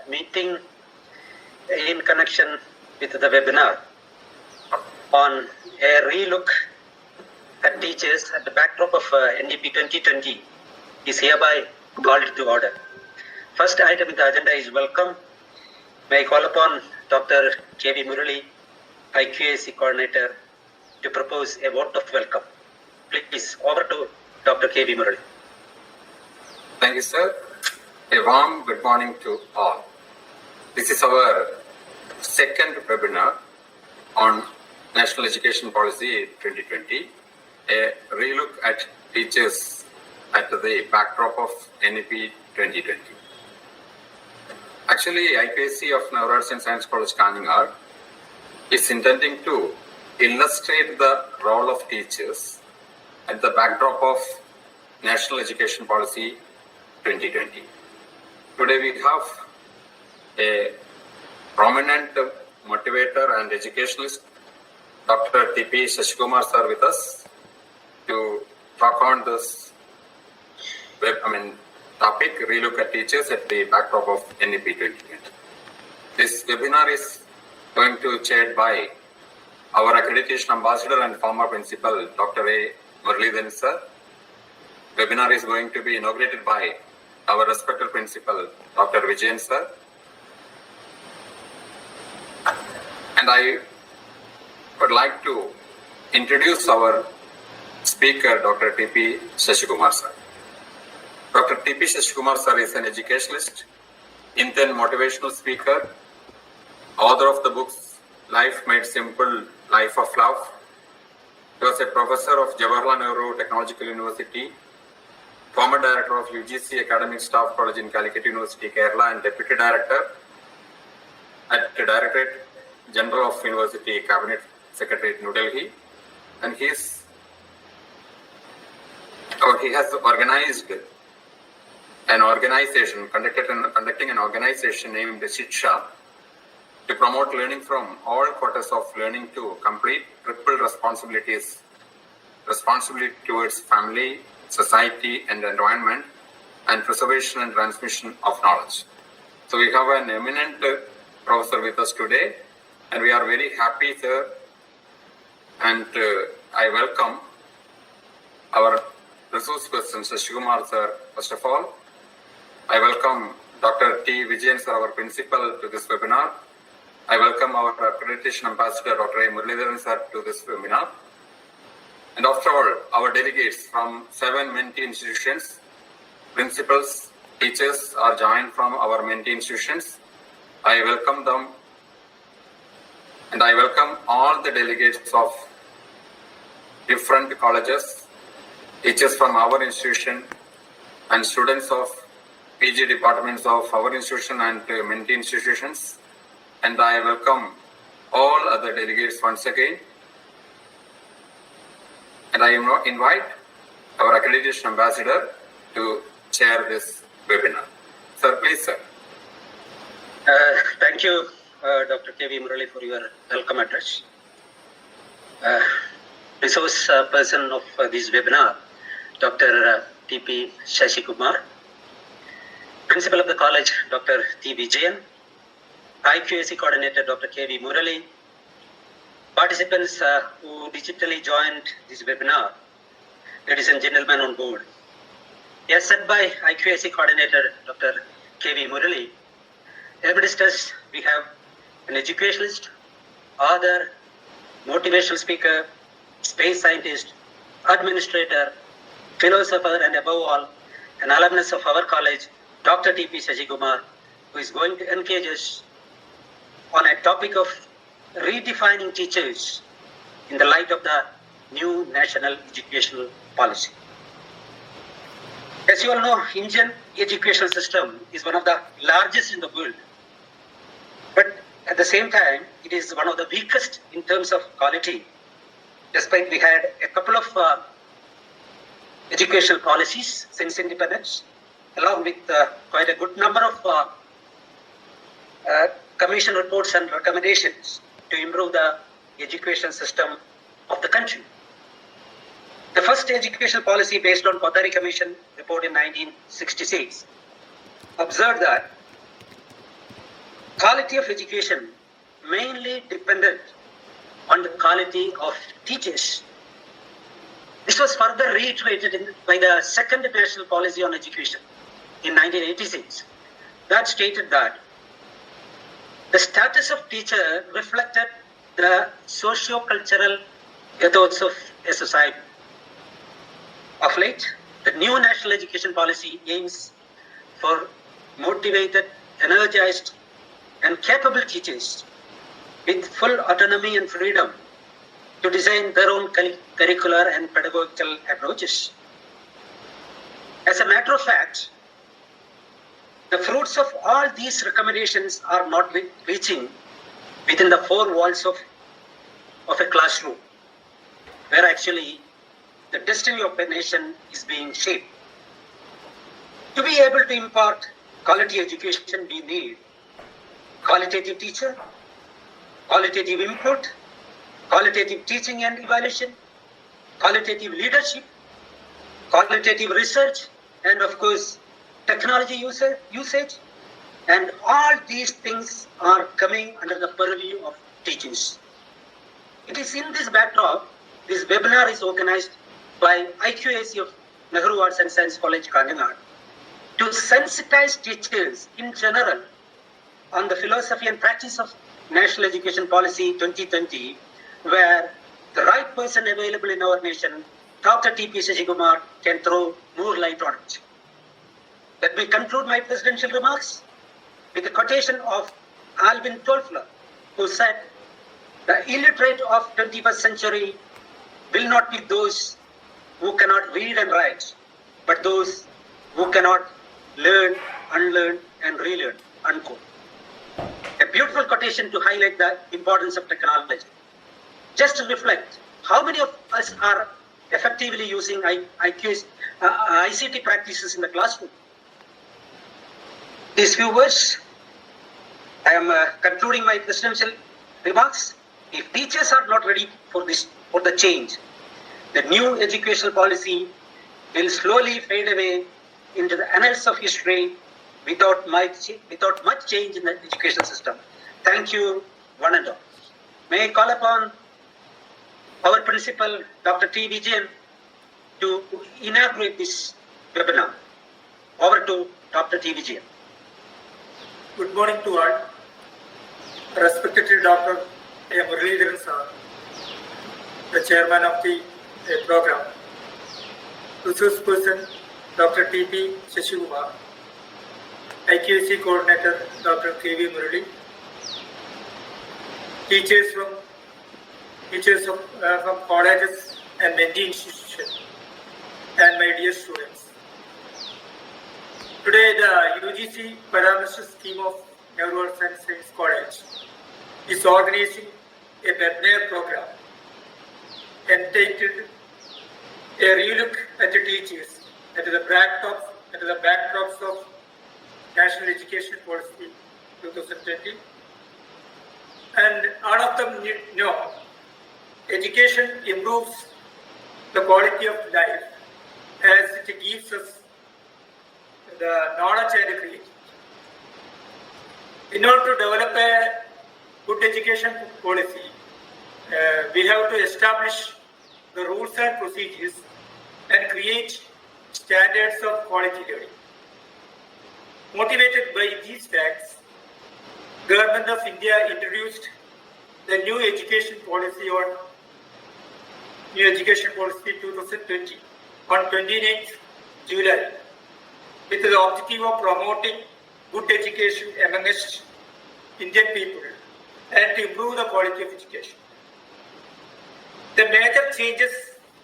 meeting in connection with the webinar on a relook at teachers at the backdrop of NEP 2020 is hereby called to order. First item in the agenda is welcome. May I call upon Dr. K.V. Murali, IQAC coordinator, to propose a vote of welcome. Please, over to Dr. K.V. Murali. Thank you, sir. A warm good morning to all. This is our second webinar on National Education Policy 2020, a relook at teachers at the backdrop of NEP 2020. Actually, IQAC of Navarad and Science College Kanhangad is intending to illustrate the role of teachers at the backdrop of National Education Policy 2020. Today we have a prominent motivator and educationalist, Dr. DrTPS sir, with us to talk on this topic, relook at teachers at the backdrop of NEP 2020. This webinar is going to be chaired by our accreditation ambassador and former principal, Dr. A. Muralidharan sir. Webinar is going to be inaugurated by our respected principal, Dr. Vijayan sir. And I would like to introduce our speaker, Dr. T.P. Sasikumar sir. Dr. T.P. Sasikumar sir is an educationalist, Indian motivational speaker, author of the books Life Made Simple, Life of Love. He was a professor of Jawaharlal Nehru Technological University, former director of UGC Academic Staff College in Calicut University, Kerala, and deputy director at the Directorate General of University Cabinet Secretary, New Delhi. And he has organized an organization, conducting an organization named Shiksha to promote learning from all quarters of learning to complete triple responsibility towards family, society and environment, and preservation and transmission of knowledge. So we have an eminent professor with us today, and we are very happy, sir. And I welcome our resource person, Sasikumar sir, first of all. I welcome Dr. T. Vijayan sir, our principal, to this webinar. I welcome our accreditation ambassador, Dr. A. Muralidharan sir, to this webinar. And after all, our delegates from 7 mentee institutions, principals, teachers are joined from our mentee institutions. I welcome them, and I welcome all the delegates of different colleges, teachers from our institution, and students of PG departments of our institution and mentee institutions. And I welcome all other delegates once again. And I invite our accreditation ambassador to chair this webinar. Sir, please, sir. Thank you, Dr. K.V. Murali, for your welcome address. Resource person of this webinar, Dr. T.P. Sasikumar, principal of the college, Dr. T. Vijayan, IQAC coordinator, Dr. K.V. Murali, participants who digitally joined this webinar, ladies and gentlemen on board. As said by IQAC coordinator, Dr. K.V. Murali, amidst us we have an educationalist, author, motivational speaker, space scientist, administrator, philosopher, and above all, an alumnus of our college, Dr. T.P. Sasikumar, who is going to engage us on a topic of redefining teachers in the light of the new national educational policy. As you all know, Indian educational system is one of the largest in the world, but at the same time, it is one of the weakest in terms of quality, despite we had a couple of educational policies since independence, along with quite a good number of commission reports and recommendations to improve the education system of the country. The first education policy, based on Kothari Commission report in 1966, observed that quality of education mainly depended on the quality of teachers. This was further reiterated by the second national policy on education in 1986 that stated that the status of teacher reflected the socio-cultural ethos of a society. Of late, the new national education policy aims for motivated, energized, and capable teachers with full autonomy and freedom to design their own curricular and pedagogical approaches. As a matter of fact, the fruits of all these recommendations are not reaching within the four walls of a classroom, where actually the destiny of a nation is being shaped. To be able to impart quality education, we need qualitative teacher, qualitative input, qualitative teaching and evaluation, qualitative leadership, qualitative research, and of course, technology usage. And all these things are coming under the purview of teachers. It is in this backdrop, this webinar is organized by IQAC of Nehru Arts and Science College, Kanhangad, to sensitize teachers in general on the philosophy and practice of National Education Policy 2020, where the right person available in our nation, Dr. DrTPS Shashikumar, can throw more light on it. Let me conclude my presidential remarks with a quotation of Alvin Toffler, who said, "The illiterate of 21st century will not be those who cannot read and write, but those who cannot learn, unlearn, and relearn," unquote. A beautiful quotation to highlight the importance of technology. Just to reflect, how many of us are effectively using ICT practices in the classroom? These few words, I am concluding my presidential remarks. If teachers are not ready for the change, the new educational policy will slowly fade away into the annals of history without much change in the education system. Thank you, one and all. May I call upon our principal, Dr. T. Vijayan, to inaugurate this webinar. Over to Dr. T. Vijayan. Good morning to all. Respected Dr. A. Muralidharan sir, the chairman of the program. Resource person, Dr. T.P. Shashikumar, IQAC coordinator, Dr. K.V. Murali, teachers from colleges and many institutions, and my dear students. Today, the UGC Parameter Scheme of Nehru Arts and Science College is organizing a webinar program entitled "A Relook at the Teachers at the backdrops of National Education Policy 2020." And all of them know education improves the quality of life as it gives us the knowledge and creativity. In order to develop a good education policy, we have to establish the rules and procedures and create standards of quality learning. Motivated by these facts, Government of India introduced the new education policy 2020 on 29th July with the objective of promoting good education amongst Indian people and to improve the quality of education. The major changes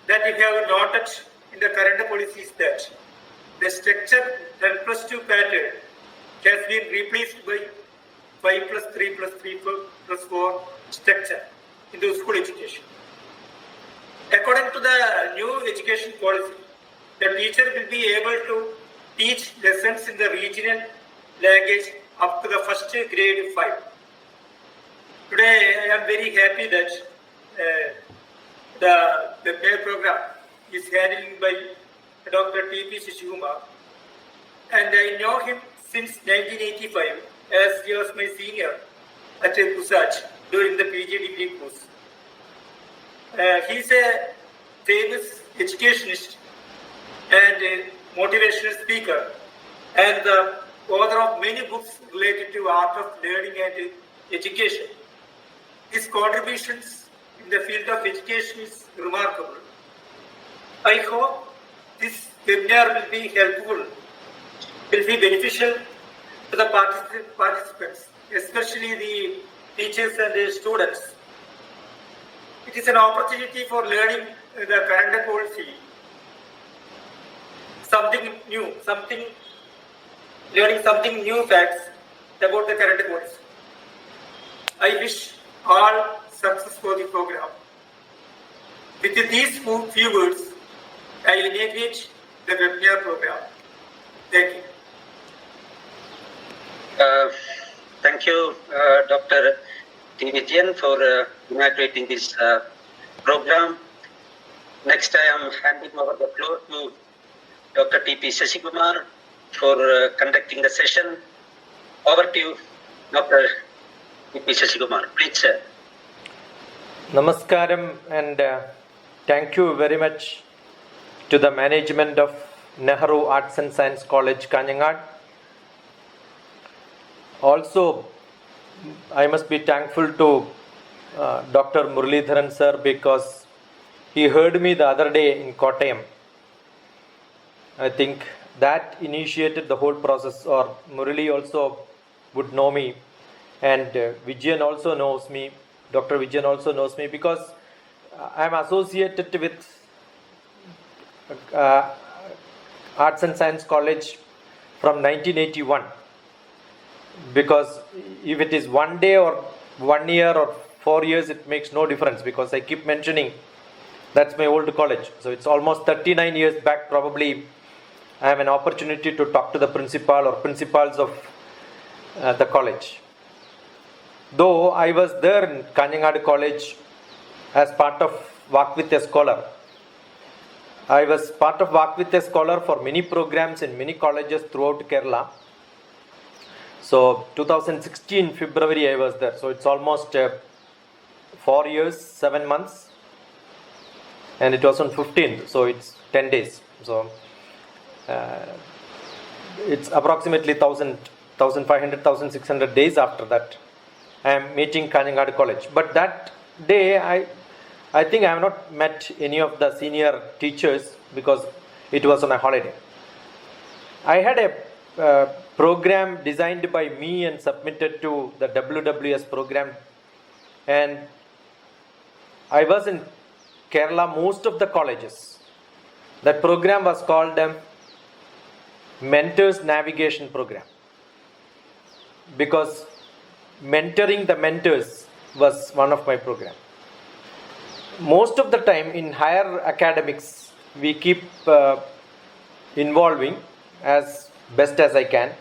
that we have noted in the current policy is that the structure 10+2 pattern has been replaced by 5+3+3+4 structure in the school education. According to the new education policy, the teacher will be able to teach lessons in the regional language up to the first grade 5. Today, I am very happy that the pair program is handled by Dr. T.P. Shashikumar, and I know him since 1985 as he was my senior at Kusach during the PG degree course. He is a famous educationist and a motivational speaker and the author of many books related to art of learning and education. His contributions in the field of education is remarkable. I hope this webinar will be helpful, will be beneficial to the participants, especially the teachers and the students. It is an opportunity for learning the current policy, learning something new facts about the current policy. I wish all success for the program. With these few words, I inaugurate the webinar program. Thank you. Thank you, Dr. T. Vijayan, for inaugurating this program. Next, I am handing over the floor to Dr. T.P. Shashikumar for conducting the session. Over to you, Dr. T.P. Shashikumar. Please, sir. Namaskaram and thank you very much to the management of Nehru Arts and Science College, Kanhangad. Also, I must be thankful to Dr. Muralidharan sir because he heard me the other day in Kottayam. I think that initiated the whole process, or Murali also would know me, and Vijayan also knows me. Dr. Vijayan also knows me because I am associated with Arts and Science College from 1981. Because if it is 1 day or 1 year or 4 years, it makes no difference because I keep mentioning that's my old college. So it's almost 39 years back. Probably I have an opportunity to talk to the principal or principals of the college. Though I was there in Kanhangad College as part of Walk with a Scholar. I was part of Walk with a Scholar for many programs in many colleges throughout Kerala. So 2016 February I was there. So it's almost 4 years, 7 months. And it was on 15th. So it's 10 days. So it's approximately 1,500, 1,600 days after that I am meeting Kanhangad College. But that day I think I have not met any of the senior teachers because it was on a holiday. I had a program designed by me and submitted to the WWS program, and I was in Kerala most of the colleges. That program was called Mentors Navigation Program because mentoring the mentors was one of my program. Most of the time in higher academics we keep involving as best as I can.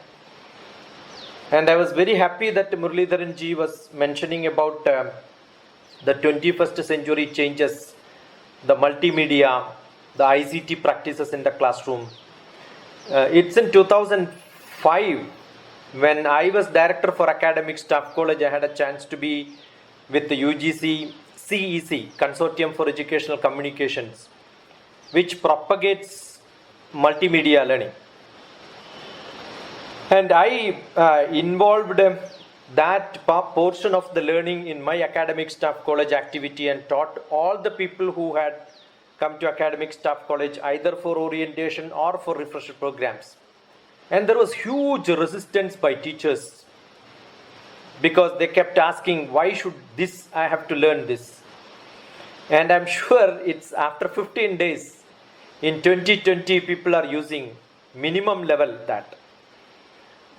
And I was very happy that Muralidharan ji was mentioning about the 21st century changes, the multimedia, the ICT practices in the classroom. It's in 2005 when I was director for Academic Staff College. I had a chance to be with the UGC CEC, Consortium for Educational Communications, which propagates multimedia learning. And I involved that portion of the learning in my Academic Staff College activity and taught all the people who had come to Academic Staff College either for orientation or for refresher programs. And there was huge resistance by teachers because they kept asking, why should this, I have to learn this? And I'm sure it's after 15 days in 2020 people are using minimum level that.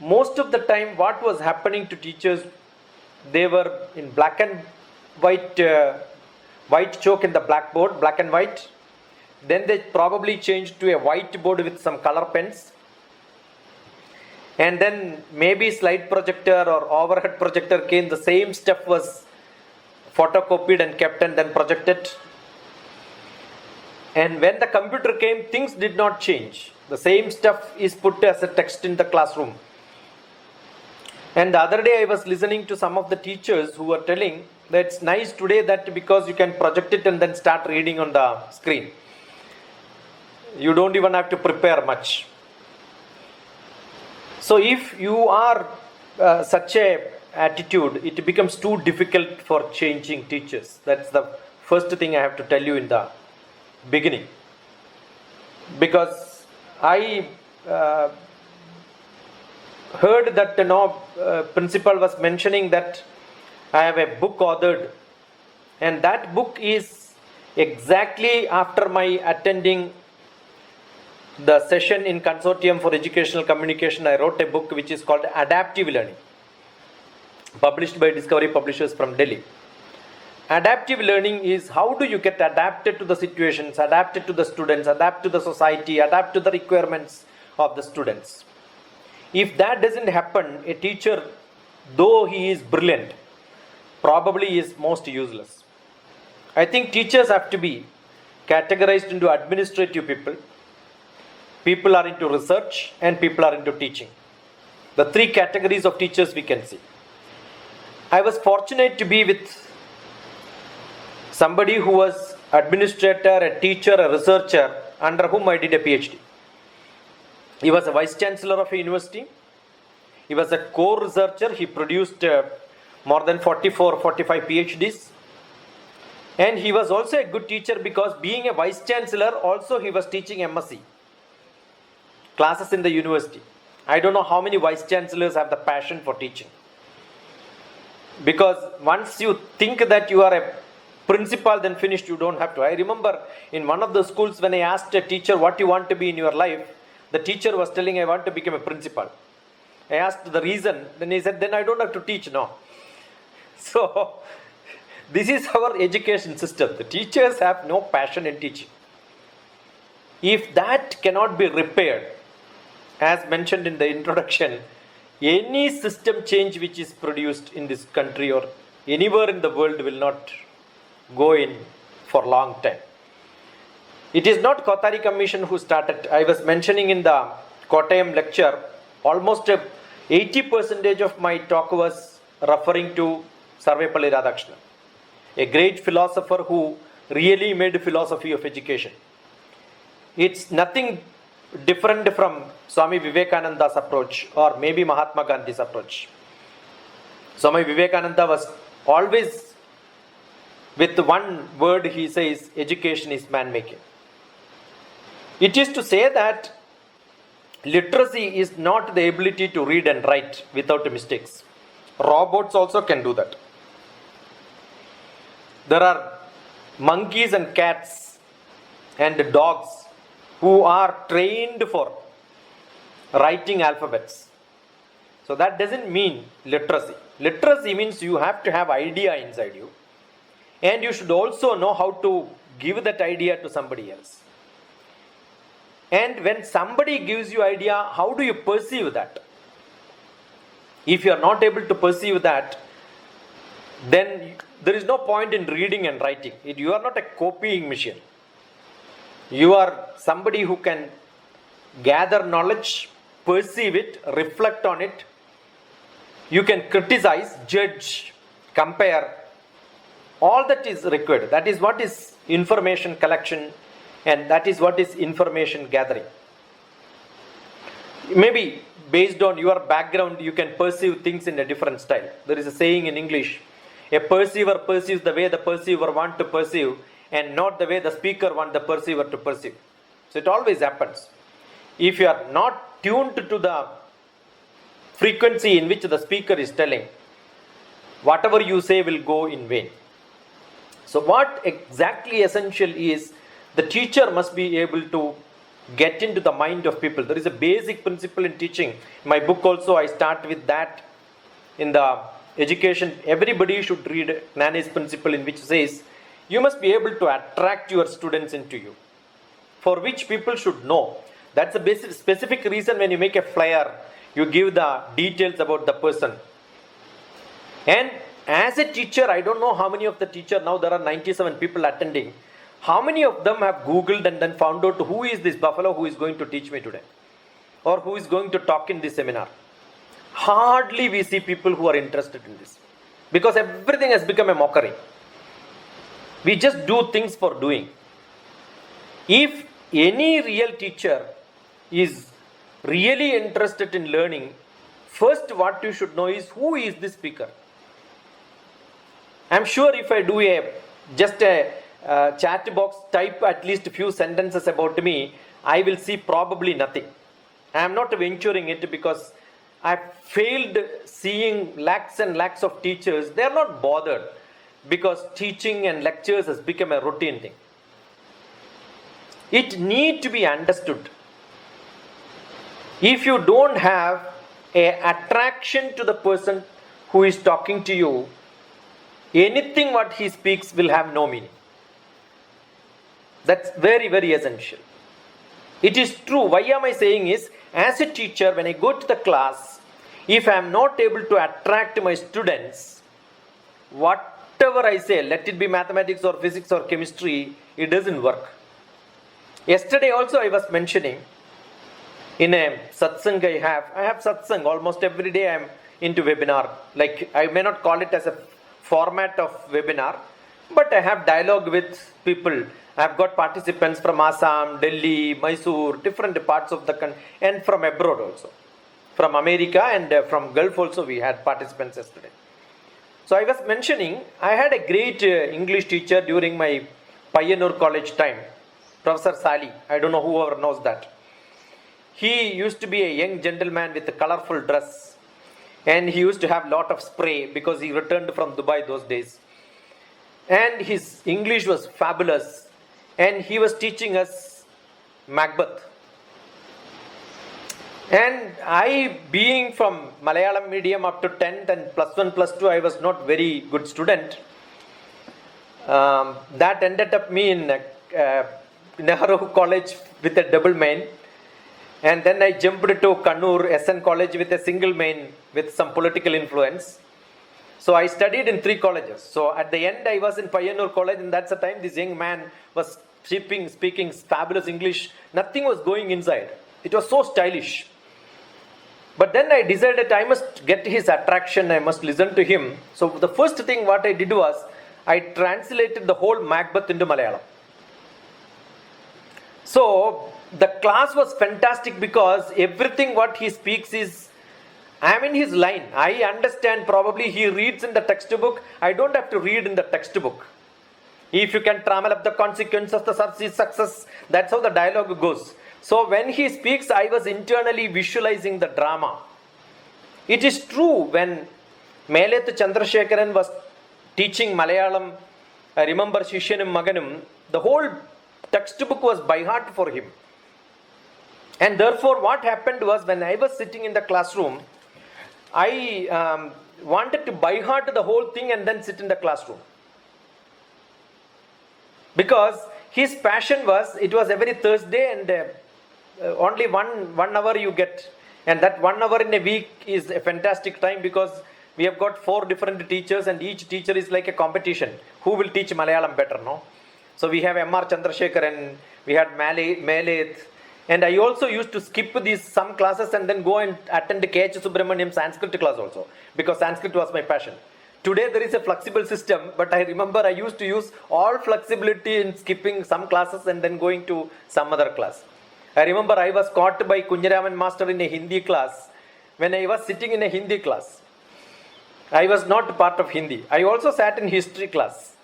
Most of the time what was happening to teachers, they were in black and white, white chalk in the blackboard, black and white. Then they probably changed to a whiteboard with some color pens. And then maybe slide projector or overhead projector came, the same stuff was photocopied and kept and then projected. And when the computer came, things did not change. The same stuff is put as a text in the classroom. And the other day I was listening to some of the teachers who were telling that it's nice today that because you can project it and then start reading on the screen. You don't even have to prepare much. So if you are such a attitude, it becomes too difficult for changing teachers. That's the first thing I have to tell you in the beginning. Because I heard that principal was mentioning that I have a book authored, and that book is exactly after my attending the session in Consortium for Educational Communication. I wrote a book which is called Adaptive Learning, published by Discovery Publishers from Delhi. Adaptive learning is how do you get adapted to the situations, adapted to the students, adapt to the society, adapt to the requirements of the students. If that doesn't happen, a teacher, though he is brilliant, probably is most useless. I think teachers have to be categorized into administrative people. People are into research and people are into teaching. The three categories of teachers we can see. I was fortunate to be with somebody who was administrator, a teacher, a researcher, under whom I did a PhD. He was a vice chancellor of a university. He was a core researcher. He produced more than 45 PhDs. And he was also a good teacher because being a vice chancellor, also he was teaching MSc classes in the university. I don't know how many vice chancellors have the passion for teaching. Because once you think that you are a principal, then finished, you don't have to. I remember in one of the schools when I asked a teacher what you want to be in your life, the teacher was telling I want to become a principal. I asked the reason, then he said, then I don't have to teach now. So this is our education system. The teachers have no passion in teaching. If that cannot be repaired, as mentioned in the introduction, any system change which is produced in this country or anywhere in the world will not go in for a long time. It is not Kothari Commission who started. I was mentioning in the Kottayam lecture, almost 80% of my talk was referring to Sarvepalli Radhakrishnan, a great philosopher who really made philosophy of education. It's nothing different from Swami Vivekananda's approach or maybe Mahatma Gandhi's approach. Swami Vivekananda was always, with one word he says, education is man-making. It is to say that literacy is not the ability to read and write without mistakes. Robots also can do that. There are monkeys and cats and dogs who are trained for writing alphabets. So that doesn't mean literacy. Literacy means you have to have idea inside you. And you should also know how to give that idea to somebody else. And when somebody gives you idea, how do you perceive that? If you are not able to perceive that, then there is no point in reading and writing. You are not a copying machine. You are somebody who can gather knowledge, perceive it, reflect on it. You can criticize, judge, compare. All that is required. That is what is information collection, and that is what is information gathering. Maybe based on your background, you can perceive things in a different style. There is a saying in English, a perceiver perceives the way the perceiver wants to perceive and not the way the speaker wants the perceiver to perceive. So it always happens. If you are not tuned to the frequency in which the speaker is telling, whatever you say will go in vain. So what exactly essential is, the teacher must be able to get into the mind of people. There is a basic principle in teaching. In my book also I start with that. In the education, everybody should read Knani's principle, in which says, you must be able to attract your students into you, for which people should know. That's the basic, specific reason when you make a flyer, you give the details about the person. And as a teacher, I don't know how many of the teacher, now there are 97 people attending. How many of them have Googled and then found out who is this buffalo who is going to teach me today? Or who is going to talk in this seminar? hardly we see people who are interested in this, because everything has become a mockery. We just do things for doing. If any real teacher is really interested in learning, first what you should know is who is the speaker. I'm sure if I do just a chat box, type at least a few sentences about me, I will see probably nothing. I am not venturing it because I've failed seeing lakhs and lakhs of teachers. They are not bothered because teaching and lectures has become a routine thing. It needs to be understood. If you don't have an attraction to the person who is talking to you, anything what he speaks will have no meaning. That's very, very essential. It is true. Why am I saying is, as a teacher, when I go to the class, if I am not able to attract my students, whatever I say, let it be mathematics or physics or chemistry, it doesn't work. Yesterday also I was mentioning, in a satsang I have satsang almost every day. I am into webinar. Like, I may not call it as a format of webinar, but I have dialogue with people. I have got participants from Assam, Delhi, Mysore, different parts of the country, and from abroad also. From America and from Gulf also we had participants yesterday. So I was mentioning, I had a great English teacher during my Pioneer College time, Professor Sali. I don't know whoever knows that. He used to be a young gentleman with a colorful dress, and he used to have lot of spray because he returned from Dubai those days. And his English was fabulous, and he was teaching us Macbeth. And I, being from Malayalam medium up to 10th and plus 1, plus 2, I was not very good student. That ended up me in Nehru College with a double main. And then I jumped to Kannur SN College with a single main with some political influence. So I studied in 3 colleges. So at the end I was in Pioneer College, and that's the time this young man was speaking fabulous English. Nothing was going inside. It was so stylish. But then I decided I must get his attraction, I must listen to him. So the first thing what I did was, I translated the whole Macbeth into Malayalam. So the class was fantastic because everything what he speaks is, I am in his line. I understand. Probably he reads in the textbook. I don't have to read in the textbook. If you can trammel up the consequence of the success, that's how the dialogue goes. So when he speaks, I was internally visualizing the drama. It is true, when Melet Chandrasekharan was teaching Malayalam, I remember Shishyanum Maganum, the whole textbook was by heart for him. And therefore what happened was, when I was sitting in the classroom, I wanted to by heart the whole thing and then sit in the classroom. Because his passion was, it was every Thursday and only one hour you get. And that 1 hour in a week is a fantastic time, because we have got 4 different teachers and each teacher is like a competition. Who will teach Malayalam better, no? So we have M.R. Chandrasekharan, we had Meleth, and I also used to skip some classes and then go and attend K.H. Subramaniam Sanskrit class also, because Sanskrit was my passion. Today there is a flexible system, but I remember I used to use all flexibility in skipping some classes and then going to some other class. I remember I was caught by Kunjaraman master in a Hindi class. When I was sitting in a Hindi class, I was not part of Hindi. I also sat in history class,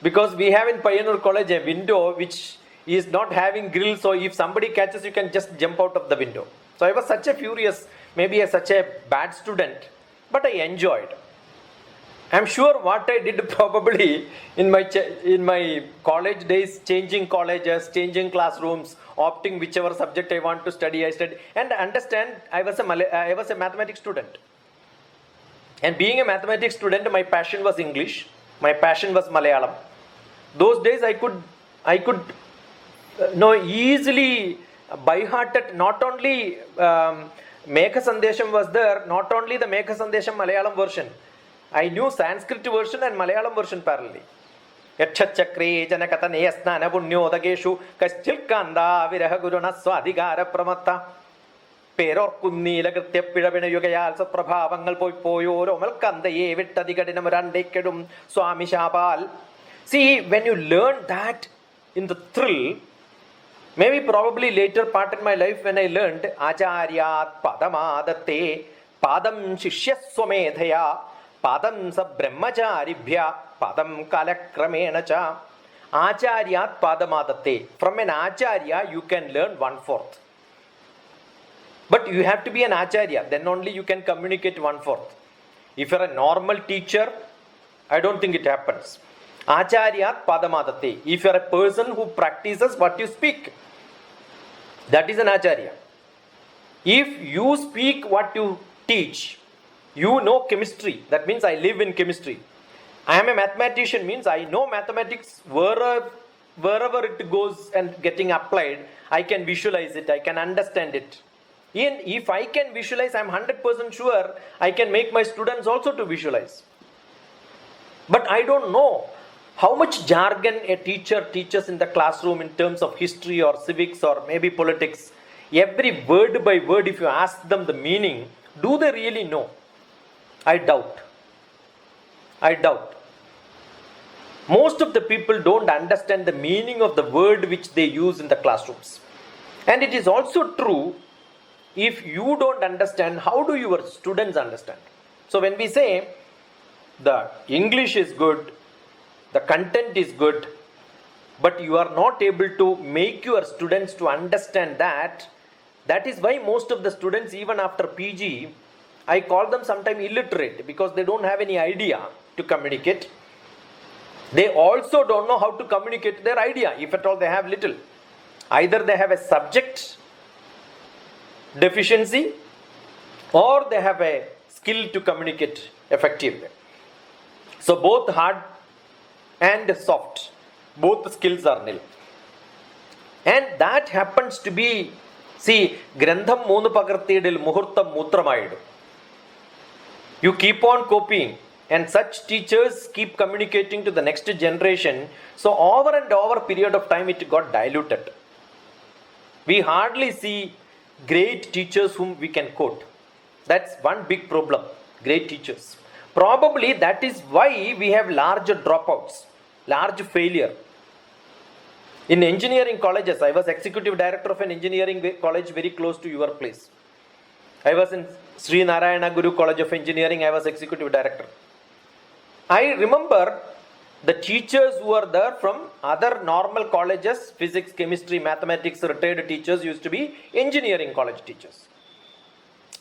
because we have in Pioneer College a window which is not having grill, so if somebody catches, you can just jump out of the window. So I was such a furious, maybe such a bad student, but I enjoyed. I'm sure what I did probably in my college days, changing colleges, changing classrooms, opting whichever subject I want to study, I studied. And understand, I was a mathematics student. And being a mathematics student, my passion was English. My passion was Malayalam. Those days I could easily by-hearted, not only Megha Sandesham was there, not only the Megha Sandesham Malayalam version. I knew Sanskrit version and Malayalam version parallelly. Yachachakre janakatane asnana punyo dageshu kaschilkanda viraha guruna swadhigara pramatta. പേരോർക്കുന്നീല കൃത്യപ്പിഴവിണയുകയാൽ സത്പ്രഭാവങ്ങൾ പോയി പോയോരോമൽ കന്തയെ വിട്ടതി കഠിനം രണ്ടേക്കെടും സ്വാമി ശാപാൽ. See, when you learn that in the thrill, maybe probably later part in my life when I learned Acharyat Padamadatte Padam Shishyaswamedhaya Padam sa Brahmacharibhya Padam Kalakramena cha. Acharyat Padamadatte. From an Acharya you can learn 1/4. But you have to be an Acharya, then only you can communicate 1/4. If you're a normal teacher, I don't think it happens. Acharyat Padamadatte. If you're a person who practices what you speak, that is an Acharya. If you speak what you teach, you know chemistry, that means I live in chemistry. I am a mathematician, means I know mathematics wherever it goes and getting applied, I can visualize it, I can understand it. If I can visualize, I am 100% sure I can make my students also to visualize. But I don't know how much jargon a teacher teaches in the classroom in terms of history or civics or maybe politics. Every word by word, if you ask them the meaning, do they really know? I doubt. Most of the people don't understand the meaning of the word which they use in the classrooms. And it is also true, if you don't understand, how do your students understand? So when we say the English is good, the content is good, but you are not able to make your students to understand that, that is why most of the students, even after PG, I call them sometimes illiterate, because they don't have any idea to communicate. They also don't know how to communicate their idea, if at all they have little. Either they have a subject deficiency or they have a skill to communicate effectively. So both hard and soft, both skills are nil. And that happens to be, see, Grantham Moonu Pakarthidil Muhurtam Mutramayadu. You keep on copying, and such teachers keep communicating to the next generation. So over and over period of time it got diluted. We hardly see great teachers whom we can quote. That's one big problem, great teachers. Probably that is why we have large dropouts, large failure. In engineering colleges, I was executive director of an engineering college very close to your place. I was in Sri Narayana Guru College of Engineering, I was executive director. I remember the teachers who were there from other normal colleges, physics, chemistry, mathematics, retired teachers used to be engineering college teachers.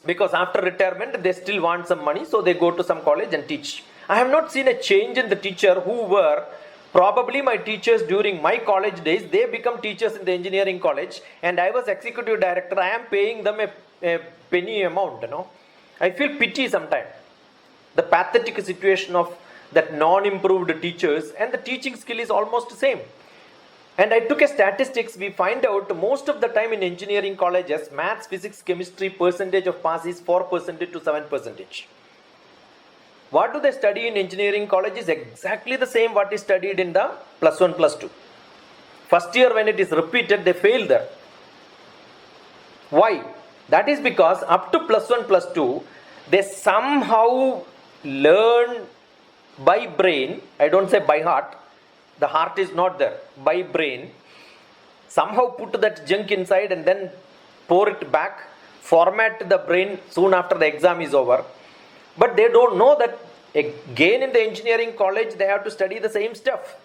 Because after retirement, they still want some money, so they go to some college and teach. I have not seen a change in the teacher who were probably my teachers during my college days. They become teachers in the engineering college, and I was executive director. I am paying them a penny amount, I feel pity sometimes. The pathetic situation of that non-improved teachers, and the teaching skill is almost the same. And I took a statistics, we find out most of the time in engineering colleges, maths, physics, chemistry, percentage of pass is 4% to 7%. What do they study in engineering college is exactly the same what is studied in the +1, +2. First year when it is repeated, they fail there. Why? That is because up to +1, +2, they somehow learn by brain. I don't say by heart. The heart is not there. By brain. Somehow put that junk inside and then pour it back. Format the brain soon after the exam is over. But they don't know that again in the engineering college they have to study the same stuff.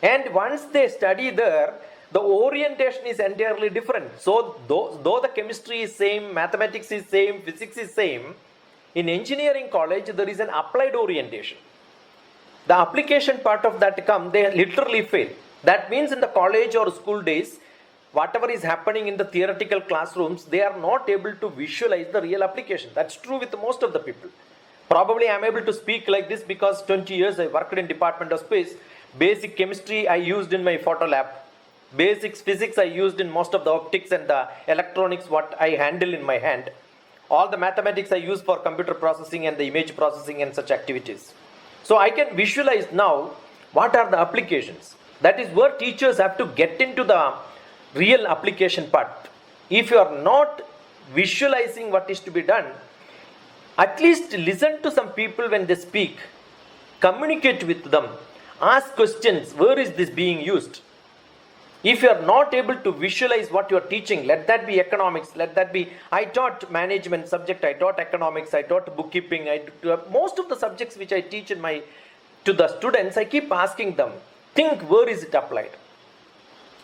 And once they study there, the orientation is entirely different. So though the chemistry is same, mathematics is same, physics is same, in engineering college there is an applied orientation. The application part of that they literally fail. That means in the college or school days, whatever is happening in the theoretical classrooms, they are not able to visualize the real application. That's true with most of the people. Probably I am able to speak like this because 20 years I worked in Department of Space. Basic chemistry I used in my photo lab. Basics physics I used in most of the optics and the electronics what I handle in my hand. All the mathematics I use for computer processing and the image processing and such activities. So I can visualize now what are the applications. That is where teachers have to get into the real application part. If you are not visualizing what is to be done, at least listen to some people when they speak, communicate with them, ask questions, where is this being used? If you are not able to visualize what you are teaching, let that be economics, let that be, I taught management subject, I taught economics, I taught bookkeeping, most of the subjects which I teach to the students, I keep asking them, think where is it applied?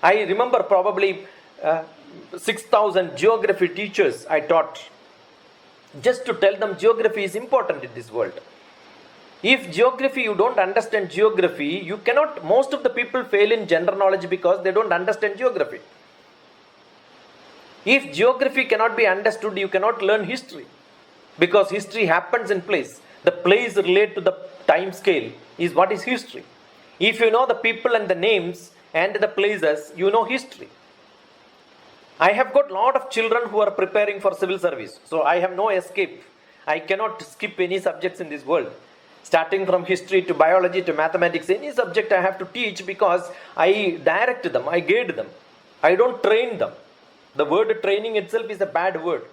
I remember probably 6,000 geography teachers I taught, just to tell them geography is important in this world. If geography, you don't understand geography, you cannot, most of the people fail in general knowledge because they don't understand geography. If geography cannot be understood, you cannot learn history, because history happens in place. The place relate to the time scale is what is history. If you know the people and the names and the places, you know history. I have got a lot of children who are preparing for civil service, so I have no escape. I cannot skip any subjects in this world. Starting from history to biology to mathematics, any subject I have to teach because I direct them, I guide them. I don't train them. The word training itself is a bad word.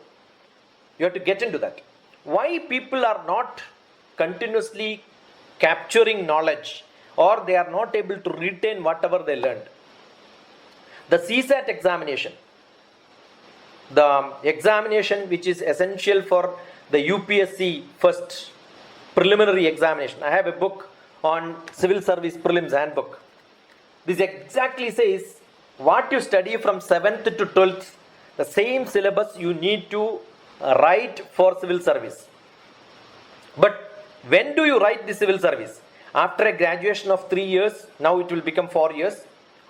You have to get into that. Why people are not continuously capturing knowledge, or they are not able to retain whatever they learned? The CSAT examination, the examination which is essential for the UPSC first preliminary examination. I have a book on civil service prelims handbook. This exactly says what you study from 7th to 12th, the same syllabus you need to write for civil service. But when do you write the civil service? After a graduation of 3 years, now it will become 4 years,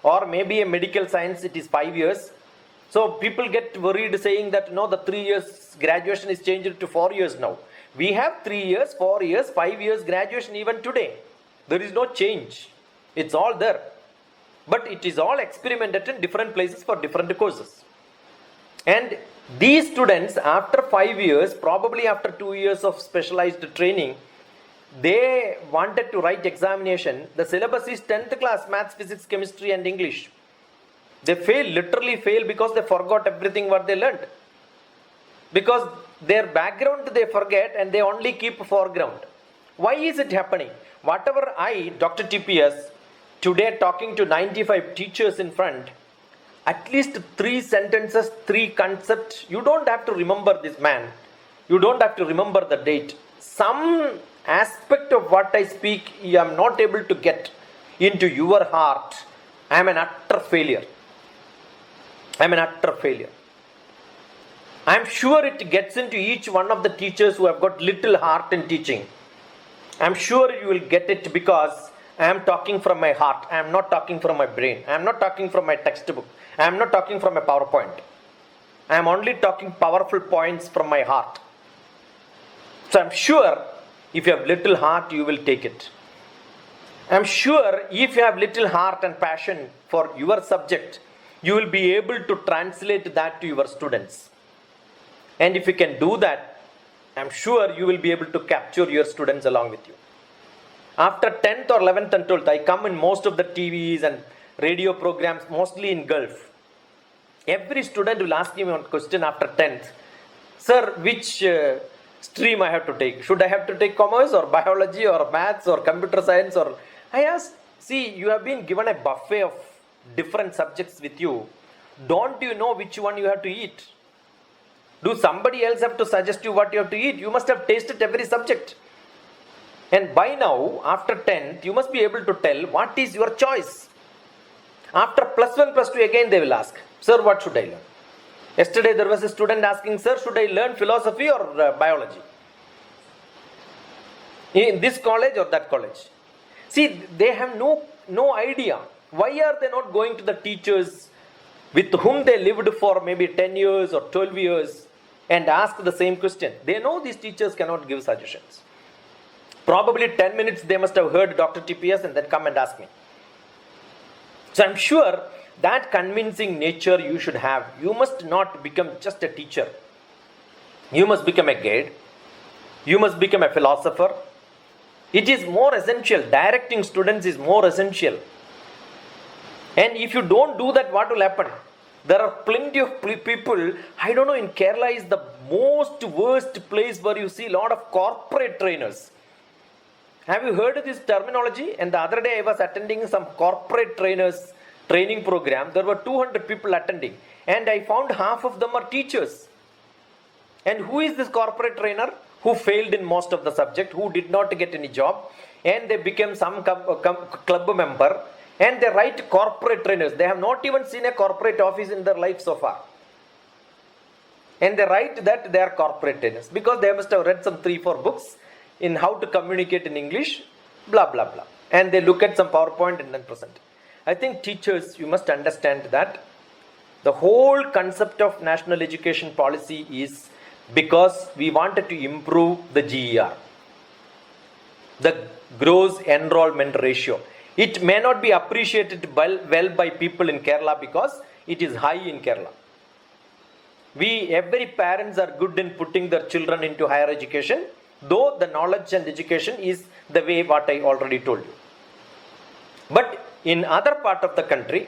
or maybe a medical science, it is 5 years. So people get worried saying that no, the 3 years graduation is changed to 4 years now. We have 3 years, 4 years, 5 years graduation even today. There is no change. It's all there. But it is all experimented in different places for different courses. And these students, after 5 years, probably after 2 years of specialized training, they wanted to write examination. The syllabus is 10th class, maths, physics, chemistry and English. They fail, literally fail, because they forgot everything what they learned. Because their background they forget and they only keep foreground. Why is it happening? Whatever I, DrTPS, today talking to 95 teachers in front, at least 3 sentences, 3 concepts, you don't have to remember this man. You don't have to remember the date. Some aspect of what I speak, I am not able to get into your heart. I am an utter failure. I am an utter failure. I am sure it gets into each one of the teachers who have got little heart in teaching. I am sure you will get it, because I am talking from my heart. I am not talking from my brain. I am not talking from my textbook. I am not talking from a PowerPoint. I am only talking powerful points from my heart. So I am sure if you have little heart, you will take it. I am sure if you have little heart and passion for your subject, you will be able to translate that to your students. And if you can do that, I'm sure you will be able to capture your students along with you. After 10th or 11th and 12th, I come in most of the TVs and radio programs, mostly in Gulf. Every student will ask me one question after 10th. Sir, which stream I have to take? Should I have to take commerce or biology or maths or computer science? Or I ask, see, you have been given a buffet of different subjects with you. Don't you know which one you have to eat? Do somebody else have to suggest you what you have to eat? You must have tasted every subject. And by now, after 10th, you must be able to tell what is your choice. After +1, +2, again they will ask, sir, what should I learn? Yesterday there was a student asking, sir, should I learn philosophy or biology? In this college or that college? See, they have no idea. Why are they not going to the teachers with whom they lived for maybe 10 years or 12 years and ask the same question? They know these teachers cannot give suggestions. Probably 10 minutes they must have heard DrTPS and then come and ask me. So I'm sure that convincing nature you should have. You must not become just a teacher. You must become a guide. You must become a philosopher. It is more essential. Directing students is more essential. And if you don't do that, what will happen? There are plenty of people. I don't know, in Kerala is the most worst place where you see a lot of corporate trainers. Have you heard of this terminology? And the other day I was attending some corporate trainers training program. There were 200 people attending. And I found half of them are teachers. And who is this corporate trainer? Who failed in most of the subject, who did not get any job. And they became some club member. And they write corporate trainers. They have not even seen a corporate office in their life so far. And they write that they are corporate trainers. Because they must have read some 3-4 books in how to communicate in English, blah, blah, blah. And they look at some PowerPoint and then present. I think teachers, you must understand that the whole concept of national education policy is because we wanted to improve the GER, the gross enrollment ratio. It may not be appreciated well by people in Kerala because it is high in Kerala. Every parents are good in putting their children into higher education, though the knowledge and education is the way what I already told you. But in other part of the country,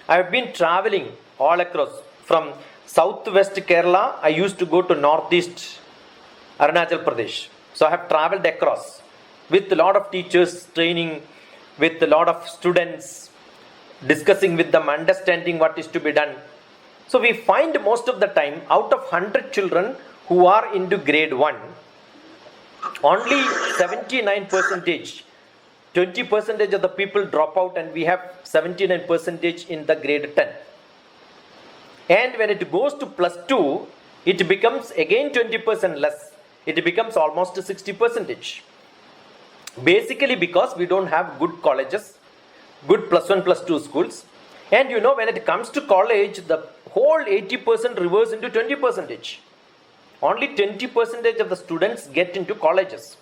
I have been traveling all across. From southwest Kerala, I used to go to northeast Arunachal Pradesh. So I have traveled across with a lot of teachers, training with a lot of students, discussing with them, understanding what is to be done. So we find most of the time, out of 100 children who are into grade 1, only 79%, 20% of the people drop out, and we have 79% in the grade 10. And when it goes to plus 2, it becomes again 20% less. It becomes almost 60%. Basically because we don't have good colleges, good plus 1, plus 2 schools. And you know, when it comes to college, the whole 80% reverse into 20%. Only 20% of the students get into colleges.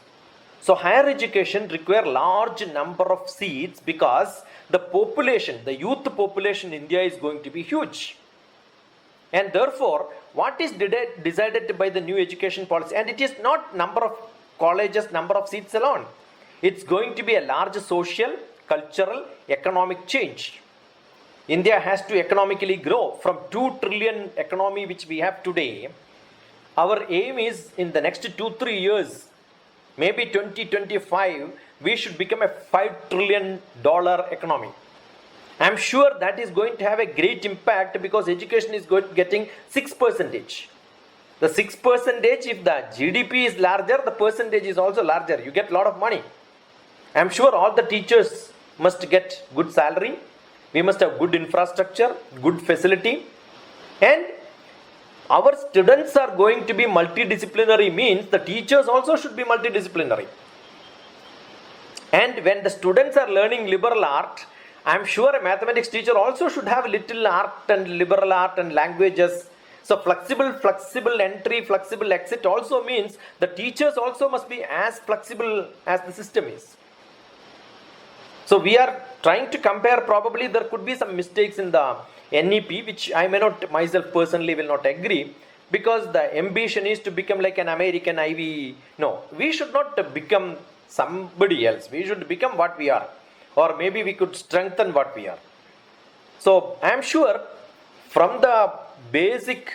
So higher education requires large number of seats because the population, the youth population in India is going to be huge. And therefore, what is decided by the new education policy? And it is not number of colleges, number of seats alone. It's going to be a large social, cultural, economic change. India has to economically grow from 2 trillion economy which we have today. Our aim is in the next 2-3 years, maybe 2025, we should become a $5 trillion economy. I'm sure that is going to have a great impact because education is getting 6%. The 6%, if the GDP is larger, the percentage is also larger. You get a lot of money. I'm sure all the teachers must get good salary. We must have good infrastructure, good facility. And our students are going to be multidisciplinary, means the teachers also should be multidisciplinary. And when the students are learning liberal art, I'm sure a mathematics teacher also should have little art and liberal art and languages. So flexible entry, flexible exit also means the teachers also must be as flexible as the system is. So we are trying to compare, probably there could be some mistakes in the NEP, which I may not myself personally will not agree, because the ambition is to become like an American Ivy. No, we should not become somebody else. We should become what we are, or maybe we could strengthen what we are. So I am sure from the basic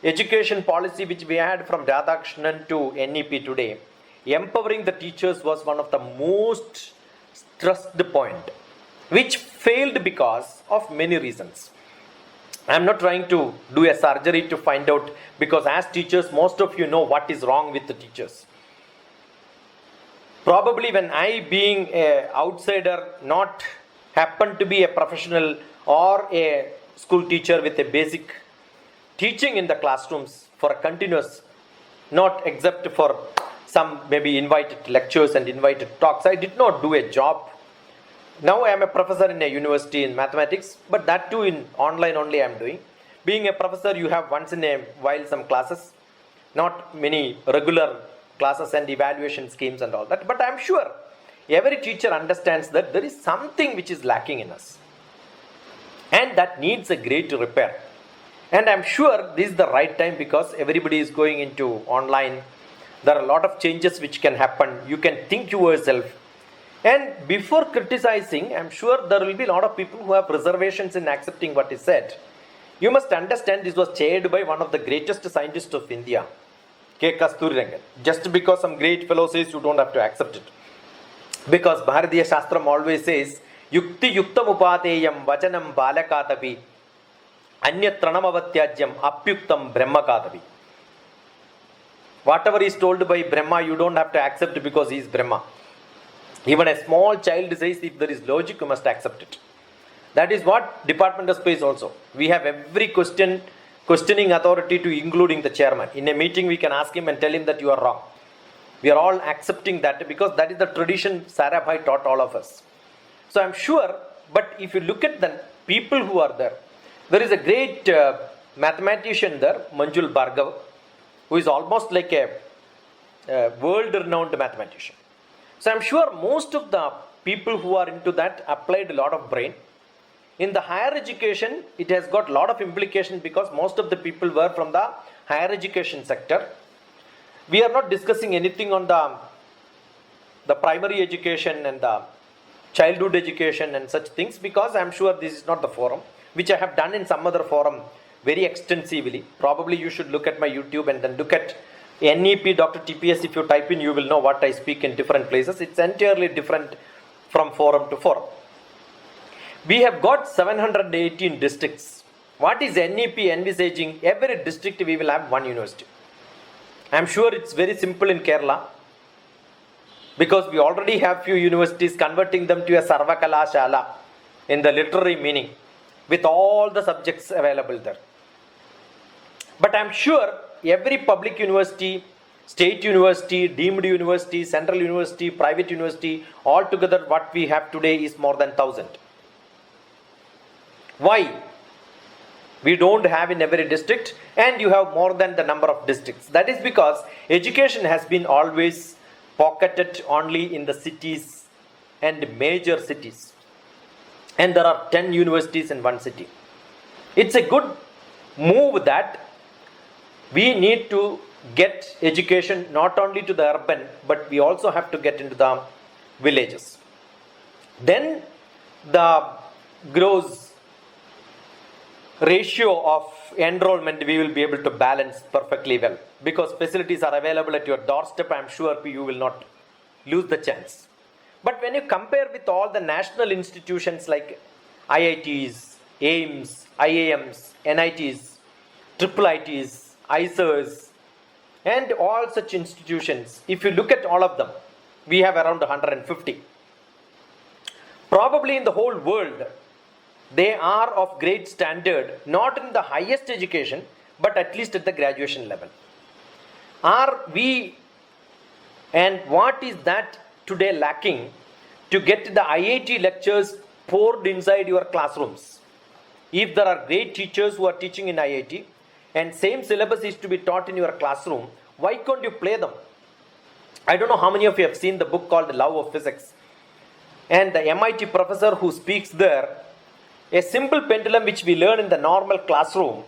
education policy which we had from Radhakrishnan to NEP today, empowering the teachers was one of the most stressed point, which failed because of many reasons. I am not trying to do a surgery to find out, because as teachers, most of you know what is wrong with the teachers. Probably when I, being an outsider, not happen to be a professional or a school teacher with a basic teaching in the classrooms for a continuous, not except for some maybe invited lectures and invited talks, I did not do a job. Now I am a professor in a university in mathematics, but that too in online only I am doing. Being a professor, you have once in a while some classes, not many regular classes and evaluation schemes and all that. But I am sure every teacher understands that there is something which is lacking in us, and that needs a great repair. And I am sure this is the right time, because everybody is going into online. There are a lot of changes which can happen. You can think yourself. And before criticizing, I'm sure there will be a lot of people who have reservations in accepting what is said. You must understand this was chaired by one of the greatest scientists of India, K. Kasturirangan. Just because some great fellow says, you don't have to accept it. Because Bharatiya Shastram always says, Yukti Yuktam Upateyam Vachanam Balakatavi Anyatranamavatyajyam Apyuktam Brahmakatavi. Whatever is told by Brahma, you don't have to accept because he is Brahma. Even a small child says, if there is logic, you must accept it. That is what Department of Space also. We have every questioning authority to including the chairman. In a meeting, we can ask him and tell him that you are wrong. We are all accepting that because that is the tradition Sarabhai taught all of us. So I'm sure, but if you look at the people who are there, there is a great mathematician there, Manjul Bhargav, who is almost like a world-renowned mathematician. So I'm sure most of the people who are into that applied a lot of brain. In the higher education, it has got a lot of implication because most of the people were from the higher education sector. We are not discussing anything on the primary education and the childhood education and such things because I'm sure this is not the forum, which I have done in some other forum very extensively. Probably you should look at my YouTube and then look at NEP DrTPS. If you type in, you will know what I speak in different places. It's entirely different from forum to forum. We have got 718 districts. What is NEP envisaging? Every district we will have one university. I'm sure it's very simple in Kerala because we already have few universities, converting them to a Sarvakala Shala in the literary meaning with all the subjects available there. But I'm sure every public university, state university, deemed university, central university, private university, altogether what we have today is more than 1,000. Why? We don't have in every district and you have more than the number of districts. That is because education has been always pocketed only in the cities and major cities. And there are 10 universities in one city. It's a good move that we need to get education not only to the urban, but we also have to get into the villages. Then the gross ratio of enrollment we will be able to balance perfectly well because facilities are available at your doorstep. I'm sure you will not lose the chance. But when you compare with all the national institutions like IITs, AIMS, IAMs, NITs, IIITs, ISERs, and all such institutions, if you look at all of them, we have around 150. Probably in the whole world, they are of great standard, not in the highest education, but at least at the graduation level. Are we, and what is that today lacking to get the IIT lectures poured inside your classrooms? If there are great teachers who are teaching in IIT and same syllabus is to be taught in your classroom, why can't you play them? I don't know how many of you have seen the book called The Love of Physics. And the MIT professor who speaks there, a simple pendulum which we learn in the normal classroom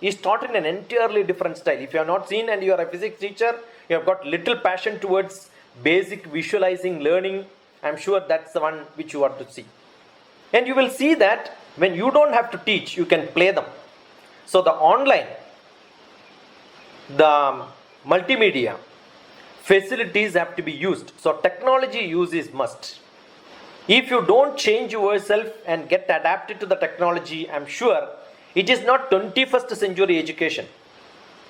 is taught in an entirely different style. If you have not seen and you are a physics teacher, you have got little passion towards basic visualizing learning, I'm sure that's the one which you want to see. And you will see that when you don't have to teach, you can play them. So the online, the multimedia facilities have to be used. So technology use is must. If you don't change yourself and get adapted to the technology, I'm sure it is not 21st century education.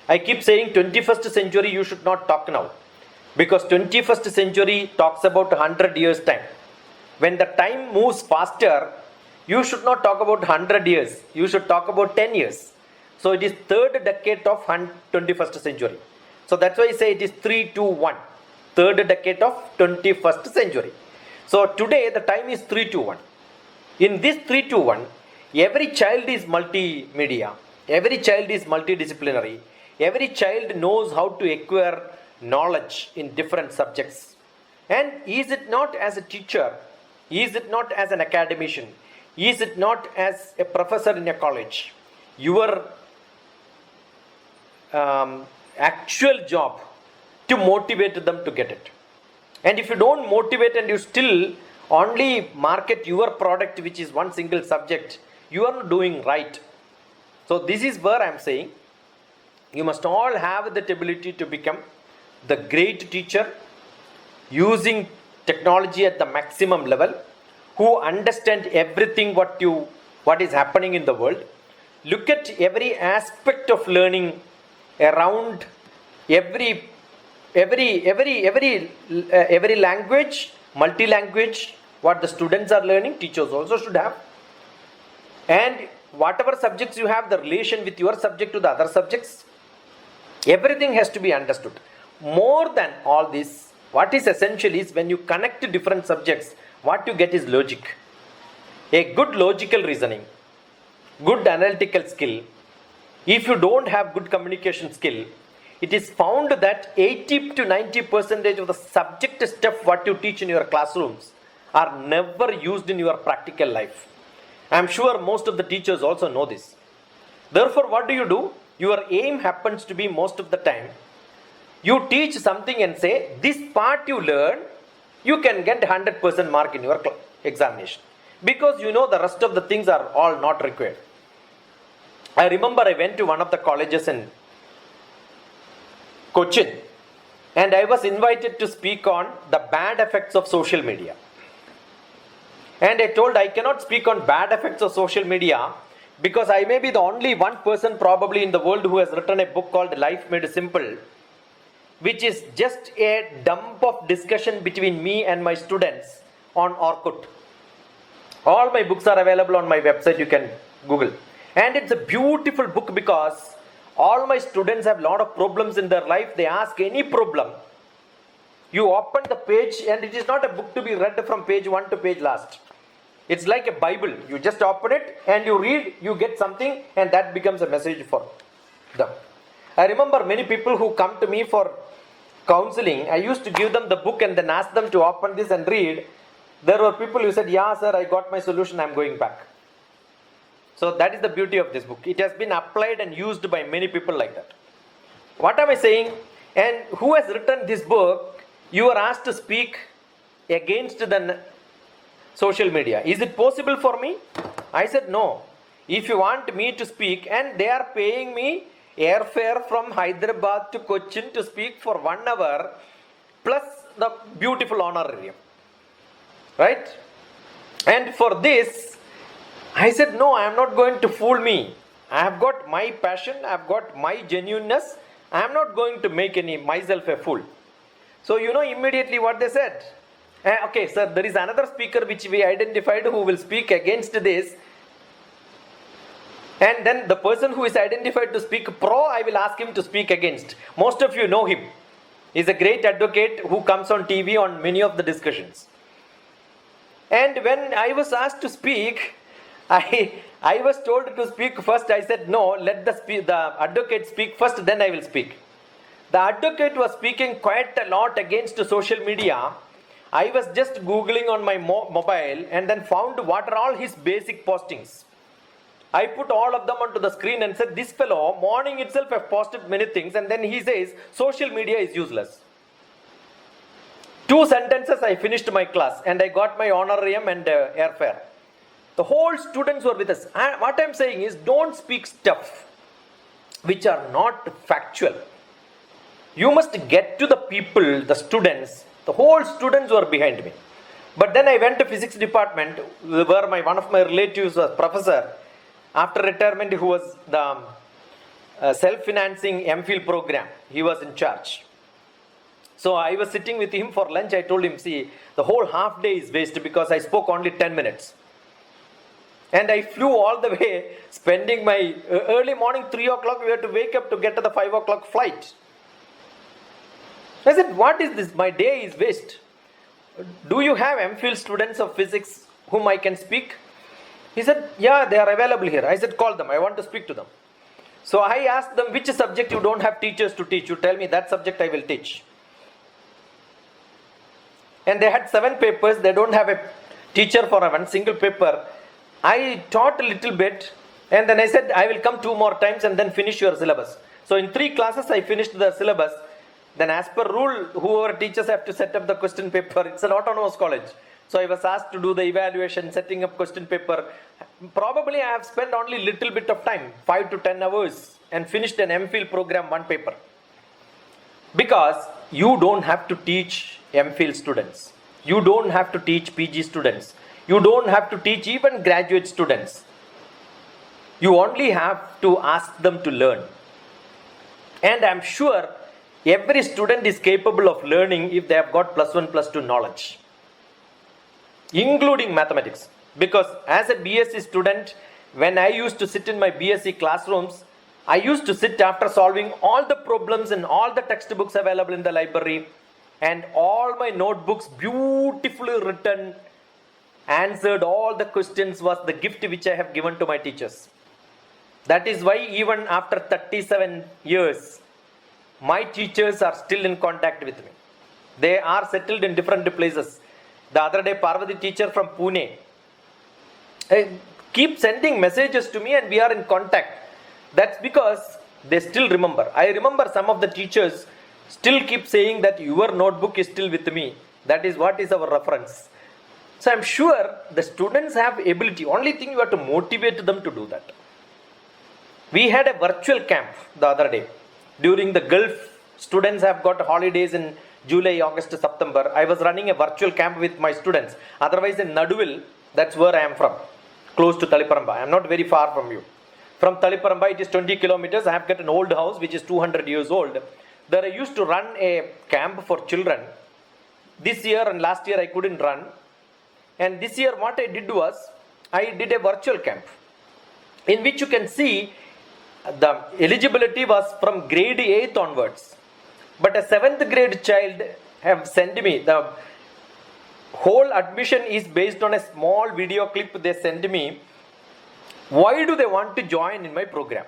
I keep saying 21st century you should not talk now. Because 21st century talks about 100 years time. When the time moves faster, you should not talk about 100 years. You should talk about 10 years. So it is third decade of 21st century. So that's why I say it is 3-2-1. Third decade of 21st century. So today the time is 3-2-1. In this 3-2-1, every child is multimedia. Every child is multidisciplinary. Every child knows how to acquire knowledge in different subjects. And is it not as a teacher? Is it not as an academician? Is it not as a professor in a college? Your actual job to motivate them to get it. And if you don't motivate and you still only market your product, which is one single subject, you are not doing right. So this is where I am saying you must all have that ability to become the great teacher using technology at the maximum level, who understand everything what is happening in the world. Look at every aspect of learning around every language, multi-language, what the students are learning, teachers also should have. And whatever subjects you have, the relation with your subject to the other subjects, everything has to be understood. More than all this, what is essential is when you connect different subjects, what you get is logic. A good logical reasoning, good analytical skill. If you don't have good communication skill, it is found that 80 to 90% of the subject stuff what you teach in your classrooms are never used in your practical life. I am sure most of the teachers also know this. Therefore, what do? Your aim happens to be most of the time, you teach something and say, this part you learn, you can get 100% mark in your examination. Because you know the rest of the things are all not required. I remember I went to one of the colleges in Cochin, and I was invited to speak on the bad effects of social media. And I told I cannot speak on bad effects of social media because I may be the only one person probably in the world who has written a book called Life Made Simple, which is just a dump of discussion between me and my students on Orkut. All my books are available on my website, you can Google. And it's a beautiful book because all my students have a lot of problems in their life. They ask any problem. You open the page and it is not a book to be read from page 1 to page last. It's like a Bible. You just open it and you read, you get something, and that becomes a message for them. I remember many people who come to me for counseling, I used to give them the book and then ask them to open this and read. There were people who said, yeah sir, I got my solution, I'm going back. So that is the beauty of this book. It has been applied and used by many people like that. What am I saying? And who has written this book? You are asked to speak against the social media. Is it possible for me? I said no. If you want me to speak, and they are paying me airfare from Hyderabad to Cochin to speak for 1 hour plus the beautiful honorarium, right? And for this I said no, I am not going to fool me. I have got my passion, I have got my genuineness. I am not going to make myself a fool. So you know immediately what they said. Okay sir, there is another speaker which we identified who will speak against this. And then the person who is identified to speak pro, I will ask him to speak against. Most of you know him. He is a great advocate who comes on TV on many of the discussions. And when I was asked to speak, I was told to speak first. I said no, let the advocate speak first, then I will speak. The advocate was speaking quite a lot against social media. I was just googling on my mobile and then found what are all his basic postings. I put all of them onto the screen and said, this fellow morning itself have posted many things, and then he says social media is useless. 2 sentences I finished my class and I got my honorarium and airfare. The whole students were with us. What I'm saying is, don't speak stuff which are not factual. You must get to the people, the students. The whole students were behind me. But then I went to physics department where one of my relatives was professor. After retirement, who was the self-financing MPhil program. He was in charge. So I was sitting with him for lunch. I told him, see, the whole half day is waste because I spoke only 10 minutes. And I flew all the way, spending my early morning, 3 o'clock, we had to wake up to get to the 5 o'clock flight. I said, what is this? My day is waste. Do you have MPhil students of physics whom I can speak? He said, yeah, they are available here. I said, call them. I want to speak to them. So I asked them, which subject you don't have teachers to teach? You tell me that subject I will teach. And they had 7 papers. They don't have a teacher for one single paper. I taught a little bit and then I said, I will come 2 more times and then finish your syllabus. So in 3 classes, I finished the syllabus. Then as per rule, whoever teachers have to set up the question paper. It's an autonomous college. So I was asked to do the evaluation, setting up question paper. Probably I have spent only little bit of time, 5 to 10 hours, and finished an MPhil program, one paper. Because you don't have to teach MPhil students. You don't have to teach PG students. You don't have to teach even graduate students. You only have to ask them to learn. And I'm sure every student is capable of learning if they have got +1, +2 knowledge, including mathematics. Because as a BSc student, when I used to sit in my BSc classrooms, I used to sit after solving all the problems in all the textbooks available in the library, and all my notebooks beautifully written, answered all the questions was the gift which I have given to my teachers. That is why even after 37 years, my teachers are still in contact with me. They are settled in different places. The other day, Parvati teacher from Pune keep sending messages to me and we are in contact. That's because they still remember. I remember some of the teachers still keep saying that your notebook is still with me. That is what is our reference. So I'm sure the students have ability. Only thing you have to motivate them to do that. We had a virtual camp the other day. During the Gulf, students have got holidays in July, August, September. I was running a virtual camp with my students. Otherwise in Naduvil, that's where I am from. Close to Taliparamba. I am not very far from you. From Taliparamba, it is 20 kilometers. I have got an old house which is 200 years old. There I used to run a camp for children. This year and last year I couldn't run. And this year what I did was, I did a virtual camp in which you can see the eligibility was from grade 8 onwards. But a 7th grade child have sent me, the whole admission is based on a small video clip they sent me. Why do they want to join in my program?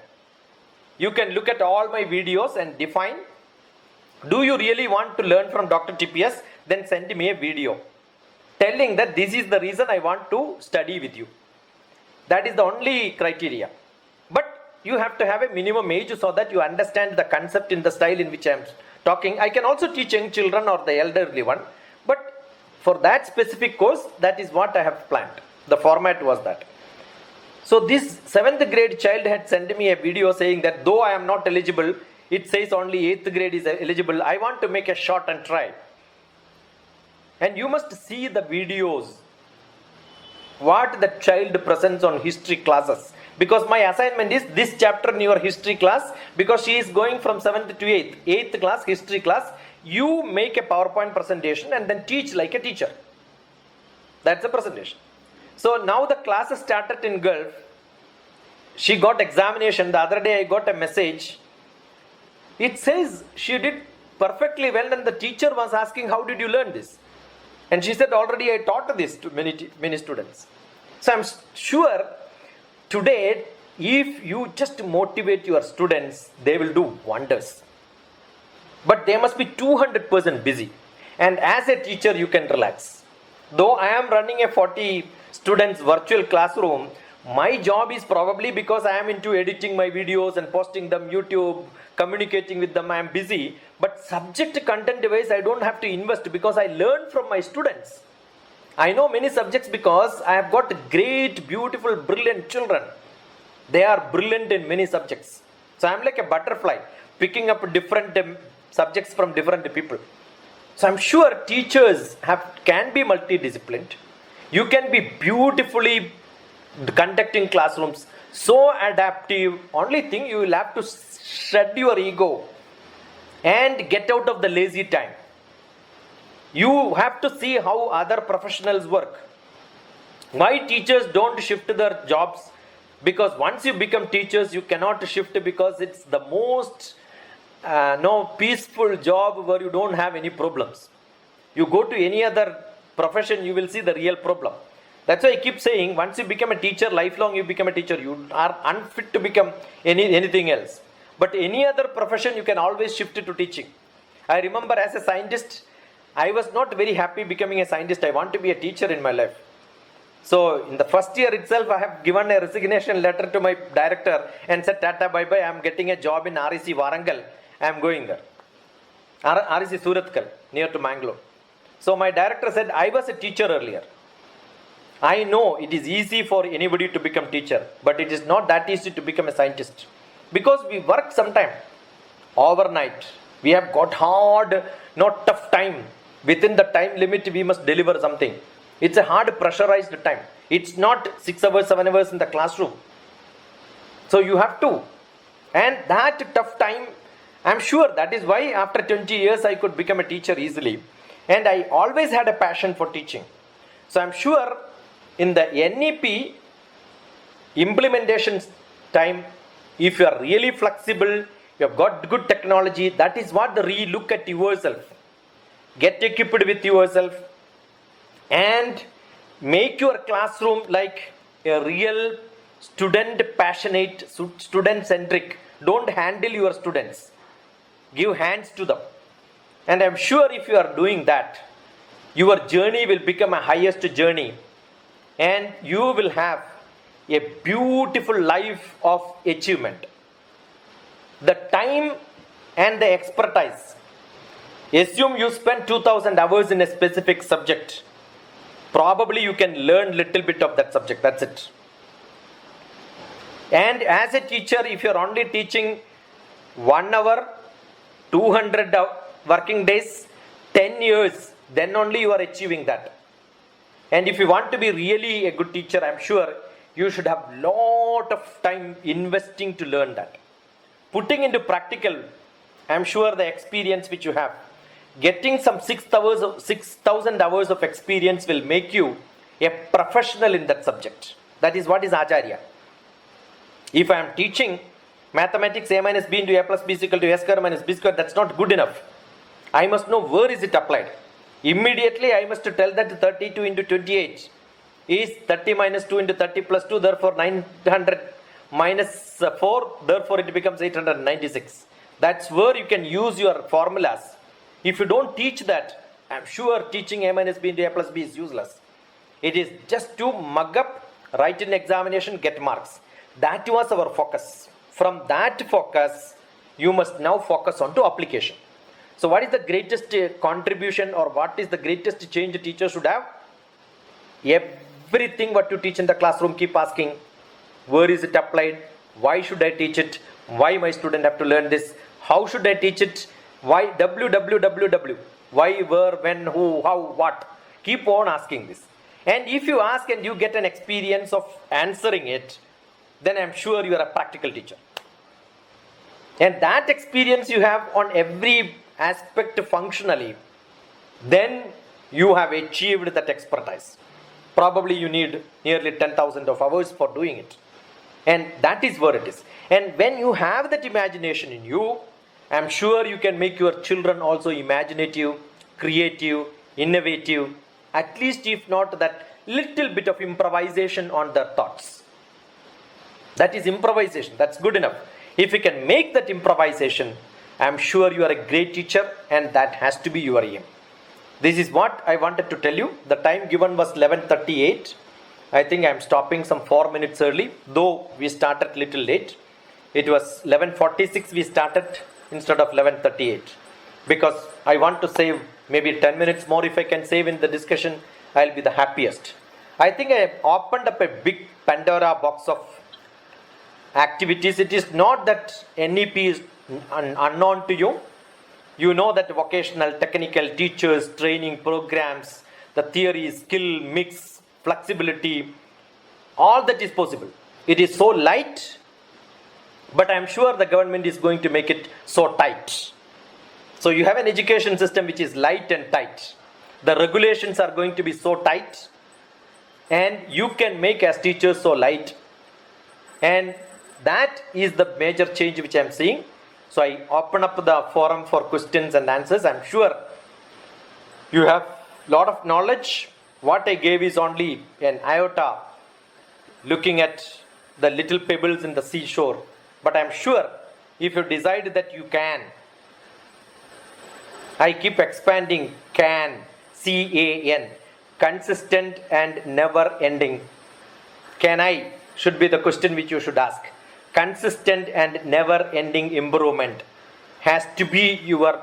You can look at all my videos and define. Do you really want to learn from DrTPS? Then send me a video telling that this is the reason I want to study with you. That is the only criteria. But you have to have a minimum age so that you understand the concept in the style in which I am talking. I can also teach young children or the elderly one. But for that specific course, that is what I have planned. The format was that. So this 7th grade child had sent me a video saying that though I am not eligible, it says only 8th grade is eligible. I want to make a shot and try. And you must see the videos. What the child presents on history classes. Because my assignment is this chapter in your history class. Because she is going from 7th to 8th. 8th class, history class. You make a PowerPoint presentation and then teach like a teacher. That's a presentation. So now the class started in Gulf. She got examination. The other day I got a message. It says she did perfectly well and the teacher was asking, how did you learn this? And she said, already I taught this to many students. So I'm sure today, if you just motivate your students, they will do wonders. But they must be 200% busy. And as a teacher, you can relax. Though I am running a 40 students virtual classroom, my job is probably because I am into editing my videos and posting them YouTube, communicating with them, I am busy. But subject content wise, I don't have to invest because I learn from my students. I know many subjects because I have got great, beautiful, brilliant children. They are brilliant in many subjects. So I am like a butterfly, picking up different subjects from different people. So I'm sure teachers can be multidisciplined. You can be beautifully conducting classrooms, so adaptive. Only thing, you will have to shed your ego and get out of the lazy time. You have to see how other professionals work. Why teachers don't shift their jobs? Because once you become teachers, you cannot shift because it's the most peaceful job where you don't have any problems. You go to any other profession, you will see the real problem. That's why I keep saying, once you become a teacher, lifelong you become a teacher. You are unfit to become anything else. But any other profession, you can always shift to teaching. I remember as a scientist, I was not very happy becoming a scientist. I want to be a teacher in my life. So in the first year itself, I have given a resignation letter to my director and said, Tata, bye-bye, I am getting a job in REC Warangal. I am going there. RC Suratkal, near to Mangalore. So my director said, I was a teacher earlier. I know it is easy for anybody to become teacher, but it is not that easy to become a scientist. Because we work sometime overnight. We have got hard, not tough time. Within the time limit, we must deliver something. It's a hard pressurized time. It's not 6 hours, 7 hours in the classroom. So you have to. And that tough time, I'm sure that is why after 20 years I could become a teacher easily. And I always had a passion for teaching. So I'm sure in the NEP implementation time, if you are really flexible, you have got good technology, that is what the relook at yourself. Get equipped with yourself and make your classroom like a real student passionate, student centric. Don't handle your students. Give hands to them. And I'm sure if you are doing that, your journey will become a highest journey. And you will have a beautiful life of achievement. The time and the expertise. Assume you spend 2000 hours in a specific subject. Probably you can learn little bit of that subject. That's it. And as a teacher, if you're only teaching 1 hour, 200 working days, 10 years, then only you are achieving that. And if you want to be really a good teacher, I'm sure you should have lot of time investing to learn that. Putting into practical, I'm sure the experience which you have, getting some 6,000 hours of experience will make you a professional in that subject. That is what is Acharya. If I am teaching mathematics a minus b into a plus b is equal to a square minus b square, that's not good enough. I must know where is it applied. Immediately I must tell that 32 into 28 is 30 minus 2 into 30 plus 2, therefore 900 minus 4, therefore it becomes 896. That's where you can use your formulas. If you don't teach that, I'm sure teaching a minus b into a plus b is useless. It is just to mug up, write in examination, get marks. That was our focus. From that focus, you must now focus on to application. So what is the greatest contribution or what is the greatest change a teacher should have? Everything what you teach in the classroom, keep asking, where is it applied? Why should I teach it? Why my student have to learn this? How should I teach it? Why? www. Why, where, when, who, how, what? Keep on asking this. And if you ask and you get an experience of answering it, then I'm sure you are a practical teacher. And that experience you have on every aspect functionally, then you have achieved that expertise. Probably you need nearly 10,000 of hours for doing it. And that is where it is. And when you have that imagination in you, I'm sure you can make your children also imaginative, creative, innovative, at least if not that little bit of improvisation on their thoughts. That is improvisation. That's good enough. If you can make that improvisation, I'm sure you are a great teacher and that has to be your aim. This is what I wanted to tell you. The time given was 11:38. I think I'm stopping some 4 minutes early, though we started little late. It was 11:46 we started instead of 11:38 because I want to save maybe 10 minutes more. If I can save in the discussion, I'll be the happiest. I think I opened up a big Pandora box of activities. It is not that NEP is unknown to you. You know that vocational, technical, teachers, training programs, the theory, skill, mix, flexibility, all that is possible. It is so light, but I'm sure the government is going to make it so tight. So you have an education system which is light and tight. The regulations are going to be so tight, and you can make as teachers so light. And that is the major change which I am seeing. So I open up the forum for questions and answers. I'm sure you have a lot of knowledge. What I gave is only an iota looking at the little pebbles in the seashore. But I'm sure if you decide that you can, I keep expanding can, C-A-N, consistent and never ending. Can I should be the question which you should ask. Consistent and never ending improvement has to be your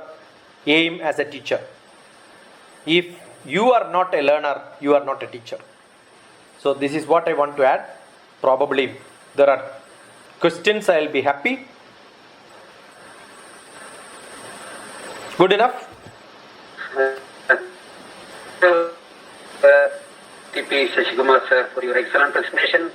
aim as a teacher. If you are not a learner, you are not a teacher. So this is what I want to add. Probably there are questions, I will be happy. Good enough? TP Shashikumar sir, for your excellent presentation.